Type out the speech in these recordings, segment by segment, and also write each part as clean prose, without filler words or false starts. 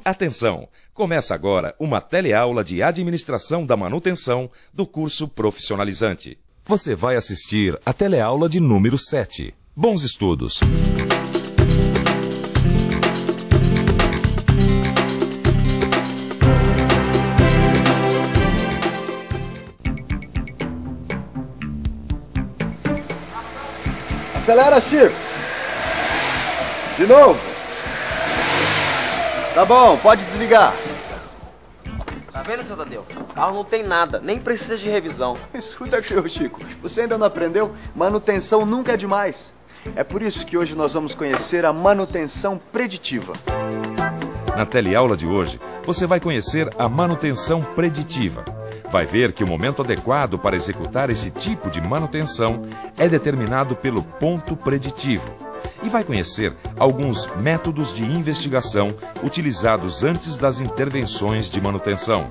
Atenção! Começa agora uma teleaula de administração da manutenção do curso profissionalizante. Você vai assistir a teleaula de número 7. Bons estudos! Acelera, Chico! De novo! Tá bom, pode desligar. Tá vendo, seu Tadeu? O carro não tem nada, nem precisa de revisão. Escuta aqui, ô Chico. Você ainda não aprendeu? Manutenção nunca é demais. É por isso que hoje nós vamos conhecer a manutenção preditiva. Na teleaula de hoje, você vai conhecer a manutenção preditiva. Vai ver que o momento adequado para executar esse tipo de manutenção é determinado pelo ponto preditivo. E vai conhecer alguns métodos de investigação utilizados antes das intervenções de manutenção.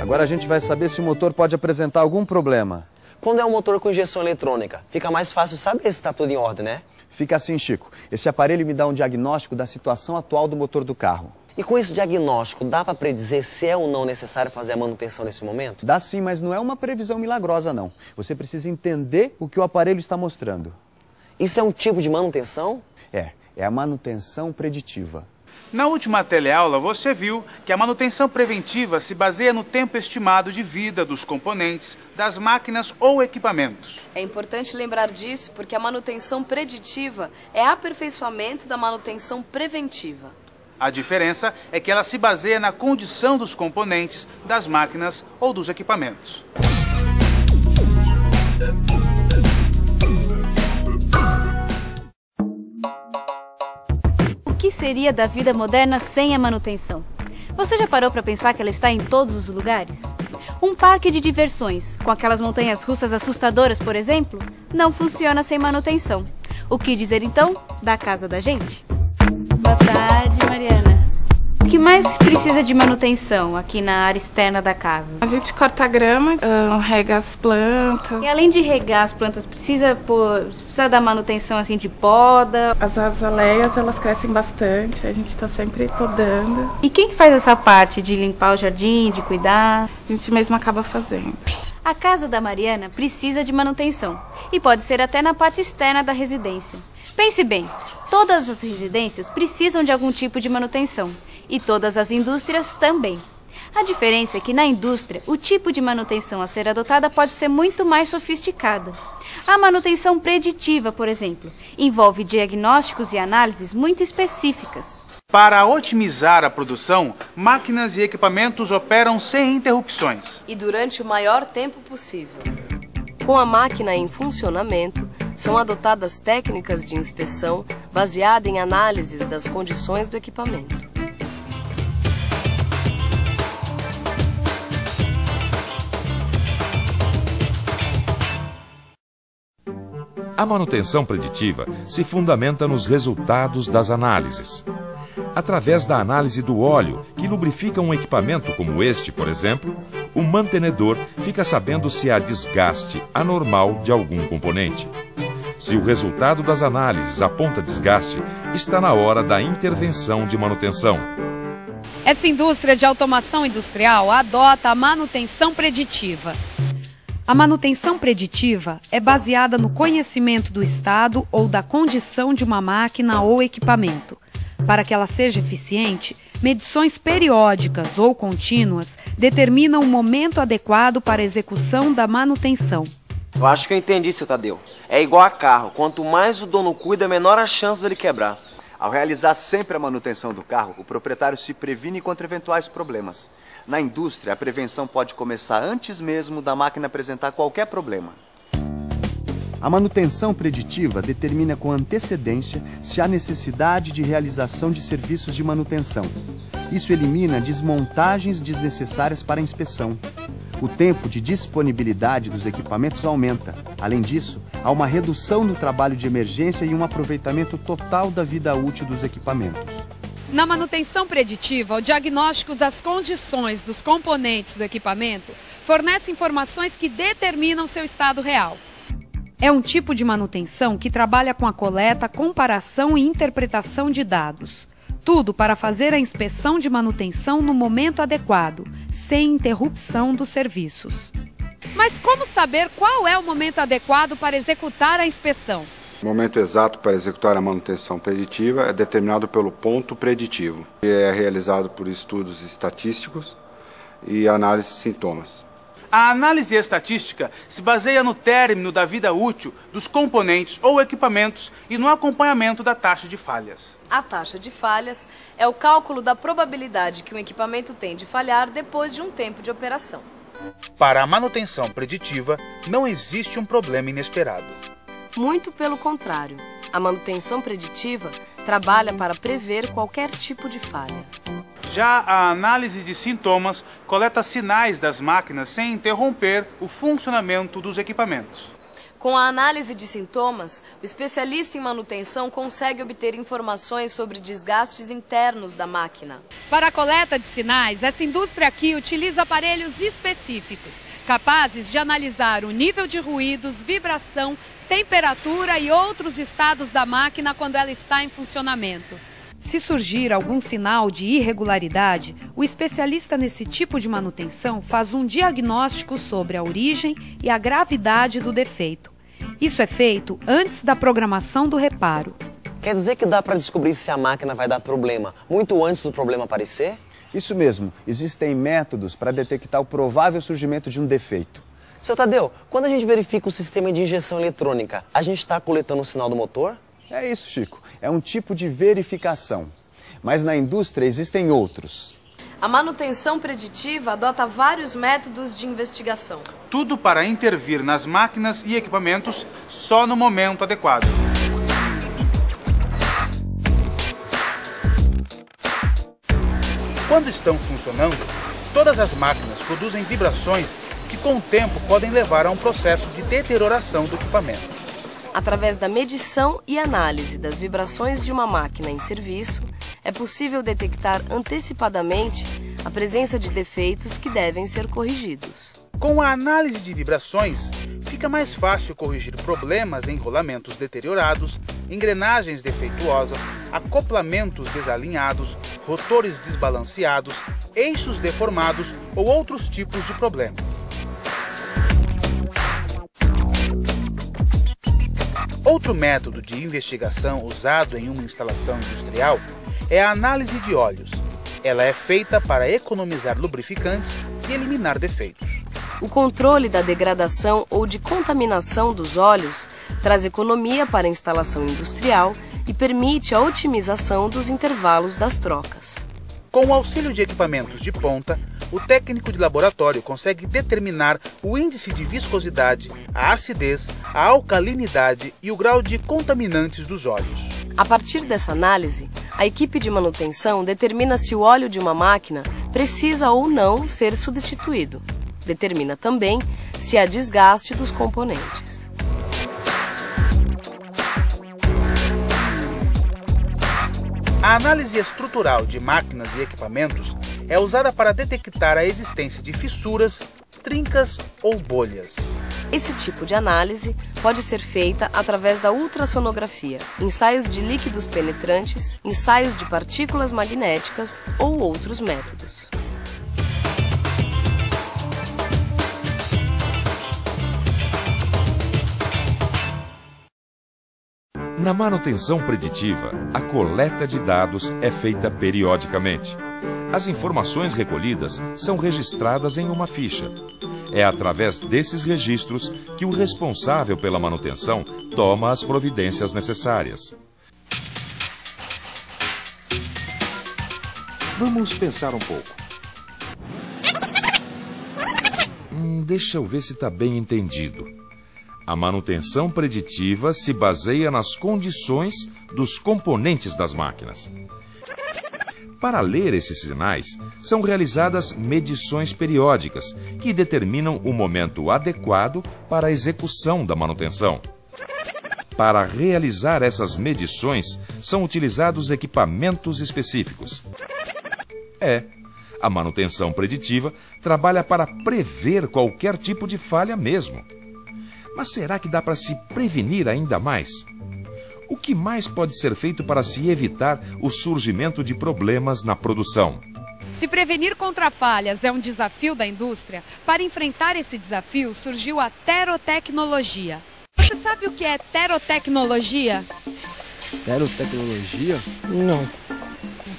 Agora a gente vai saber se o motor pode apresentar algum problema. Quando é um motor com injeção eletrônica, fica mais fácil saber se está tudo em ordem, né? Fica assim, Chico. Esse aparelho me dá um diagnóstico da situação atual do motor do carro. E com esse diagnóstico, dá para predizer se é ou não necessário fazer a manutenção nesse momento? Dá sim, mas não é uma previsão milagrosa, não. Você precisa entender o que o aparelho está mostrando. Isso é um tipo de manutenção? É a manutenção preditiva. Na última teleaula, você viu que a manutenção preventiva se baseia no tempo estimado de vida dos componentes, das máquinas ou equipamentos. É importante lembrar disso porque a manutenção preditiva é aperfeiçoamento da manutenção preventiva. A diferença é que ela se baseia na condição dos componentes, das máquinas ou dos equipamentos. O que seria da vida moderna sem a manutenção? Você já parou para pensar que ela está em todos os lugares? Um parque de diversões, com aquelas montanhas russas assustadoras, por exemplo, não funciona sem manutenção. O que dizer então da casa da gente? Boa tarde, Mariana. O que mais precisa de manutenção aqui na área externa da casa? A gente corta a grama, rega as plantas. E além de regar as plantas, precisa dar manutenção assim de poda? As azaleias, elas crescem bastante, a gente está sempre podando. E quem que faz essa parte de limpar o jardim, de cuidar? A gente mesmo acaba fazendo. A casa da Mariana precisa de manutenção e pode ser até na parte externa da residência. Pense bem, todas as residências precisam de algum tipo de manutenção e todas as indústrias também. A diferença é que na indústria, o tipo de manutenção a ser adotada pode ser muito mais sofisticada. A manutenção preditiva, por exemplo, envolve diagnósticos e análises muito específicas. Para otimizar a produção, máquinas e equipamentos operam sem interrupções. E durante o maior tempo possível. Com a máquina em funcionamento, são adotadas técnicas de inspeção baseadas em análises das condições do equipamento. A manutenção preditiva se fundamenta nos resultados das análises. Através da análise do óleo que lubrifica um equipamento como este, por exemplo, o mantenedor fica sabendo se há desgaste anormal de algum componente. Se o resultado das análises aponta desgaste, está na hora da intervenção de manutenção. Essa indústria de automação industrial adota a manutenção preditiva. A manutenção preditiva é baseada no conhecimento do estado ou da condição de uma máquina ou equipamento. Para que ela seja eficiente, medições periódicas ou contínuas determinam o momento adequado para a execução da manutenção. Eu acho que eu entendi, seu Tadeu. É igual a carro, quanto mais o dono cuida, menor a chance dele quebrar. Ao realizar sempre a manutenção do carro, o proprietário se previne contra eventuais problemas. Na indústria, a prevenção pode começar antes mesmo da máquina apresentar qualquer problema. A manutenção preditiva determina com antecedência se há necessidade de realização de serviços de manutenção. Isso elimina desmontagens desnecessárias para a inspeção. o tempo de disponibilidade dos equipamentos aumenta. Além disso, há uma redução no trabalho de emergência e um aproveitamento total da vida útil dos equipamentos. Na manutenção preditiva, o diagnóstico das condições dos componentes do equipamento fornece informações que determinam seu estado real. É um tipo de manutenção que trabalha com a coleta, comparação e interpretação de dados. Tudo para fazer a inspeção de manutenção no momento adequado, sem interrupção dos serviços. Mas como saber qual é o momento adequado para executar a inspeção? O momento exato para executar a manutenção preditiva é determinado pelo ponto preditivo, que é realizado por estudos estatísticos e análise de sintomas. A análise estatística se baseia no término da vida útil dos componentes ou equipamentos e no acompanhamento da taxa de falhas. A taxa de falhas é o cálculo da probabilidade que um equipamento tem de falhar depois de um tempo de operação. Para a manutenção preditiva, não existe um problema inesperado. Muito pelo contrário, a manutenção preditiva trabalha para prever qualquer tipo de falha. Já a análise de sintomas coleta sinais das máquinas sem interromper o funcionamento dos equipamentos. Com a análise de sintomas, o especialista em manutenção consegue obter informações sobre desgastes internos da máquina. Para a coleta de sinais, essa indústria aqui utiliza aparelhos específicos, capazes de analisar o nível de ruídos, vibração, temperatura e outros estados da máquina quando ela está em funcionamento. Se surgir algum sinal de irregularidade, o especialista nesse tipo de manutenção faz um diagnóstico sobre a origem e a gravidade do defeito. Isso é feito antes da programação do reparo. Quer dizer que dá para descobrir se a máquina vai dar problema muito antes do problema aparecer? Isso mesmo, existem métodos para detectar o provável surgimento de um defeito. Seu Tadeu, quando a gente verifica o sistema de injeção eletrônica, a gente está coletando o sinal do motor? É isso, Chico. É um tipo de verificação. Mas na indústria existem outros. A manutenção preditiva adota vários métodos de investigação. Tudo para intervir nas máquinas e equipamentos só no momento adequado. Quando estão funcionando, todas as máquinas produzem vibrações que com o tempo podem levar a um processo de deterioração do equipamento. Através da medição e análise das vibrações de uma máquina em serviço, é possível detectar antecipadamente a presença de defeitos que devem ser corrigidos. Com a análise de vibrações, fica mais fácil corrigir problemas em rolamentos deteriorados, engrenagens defeituosas, acoplamentos desalinhados, rotores desbalanceados, eixos deformados ou outros tipos de problemas. Outro método de investigação usado em uma instalação industrial é a análise de óleos. Ela é feita para economizar lubrificantes e eliminar defeitos. O controle da degradação ou de contaminação dos óleos traz economia para a instalação industrial e permite a otimização dos intervalos das trocas. Com o auxílio de equipamentos de ponta, o técnico de laboratório consegue determinar o índice de viscosidade, a acidez, a alcalinidade e o grau de contaminantes dos óleos. A partir dessa análise, a equipe de manutenção determina se o óleo de uma máquina precisa ou não ser substituído. Determina também se há desgaste dos componentes. A análise estrutural de máquinas e equipamentos é usada para detectar a existência de fissuras, trincas ou bolhas. Esse tipo de análise pode ser feita através da ultrassonografia, ensaios de líquidos penetrantes, ensaios de partículas magnéticas ou outros métodos. Na manutenção preditiva, a coleta de dados é feita periodicamente. As informações recolhidas são registradas em uma ficha. É através desses registros que o responsável pela manutenção toma as providências necessárias. Vamos pensar um pouco. Deixa eu ver se está bem entendido. A manutenção preditiva se baseia nas condições dos componentes das máquinas. Para ler esses sinais, são realizadas medições periódicas, que determinam o momento adequado para a execução da manutenção. Para realizar essas medições, são utilizados equipamentos específicos. A manutenção preditiva trabalha para prever qualquer tipo de falha mesmo. Mas será que dá para se prevenir ainda mais? O que mais pode ser feito para se evitar o surgimento de problemas na produção? Se prevenir contra falhas é um desafio da indústria, para enfrentar esse desafio surgiu a terotecnologia. Você sabe o que é terotecnologia? Terotecnologia? Não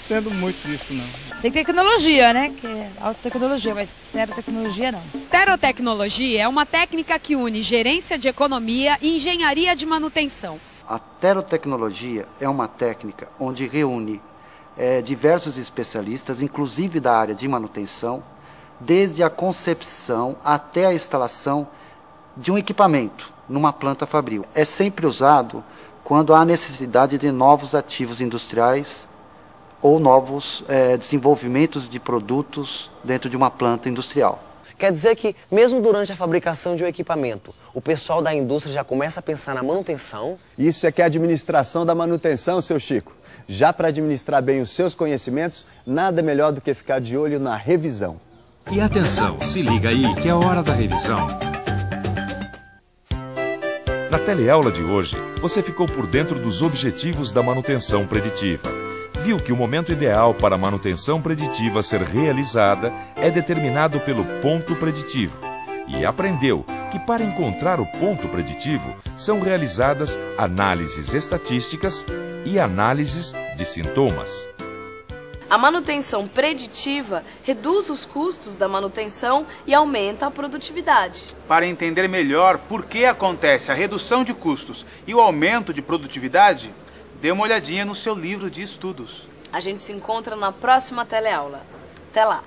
entendo muito disso, não. Sem tecnologia, né? Que é alta tecnologia, mas terotecnologia não. Terotecnologia é uma técnica que une gerência de economia e engenharia de manutenção. A terotecnologia é uma técnica onde reúne diversos especialistas, inclusive da área de manutenção, desde a concepção até a instalação de um equipamento numa planta fabril. É sempre usado quando há necessidade de novos ativos industriais ou novos desenvolvimentos de produtos dentro de uma planta industrial. Quer dizer que, mesmo durante a fabricação de um equipamento, o pessoal da indústria já começa a pensar na manutenção? Isso é que é a administração da manutenção, seu Chico. Já para administrar bem os seus conhecimentos, nada melhor do que ficar de olho na revisão. E atenção, se liga aí que é hora da revisão. Na teleaula de hoje, você ficou por dentro dos objetivos da manutenção preditiva. Viu que o momento ideal para a manutenção preditiva ser realizada é determinado pelo ponto preditivo. E aprendeu que para encontrar o ponto preditivo são realizadas análises estatísticas e análises de sintomas. A manutenção preditiva reduz os custos da manutenção e aumenta a produtividade. Para entender melhor por que acontece a redução de custos e o aumento de produtividade, dê uma olhadinha no seu livro de estudos. A gente se encontra na próxima teleaula. Até lá!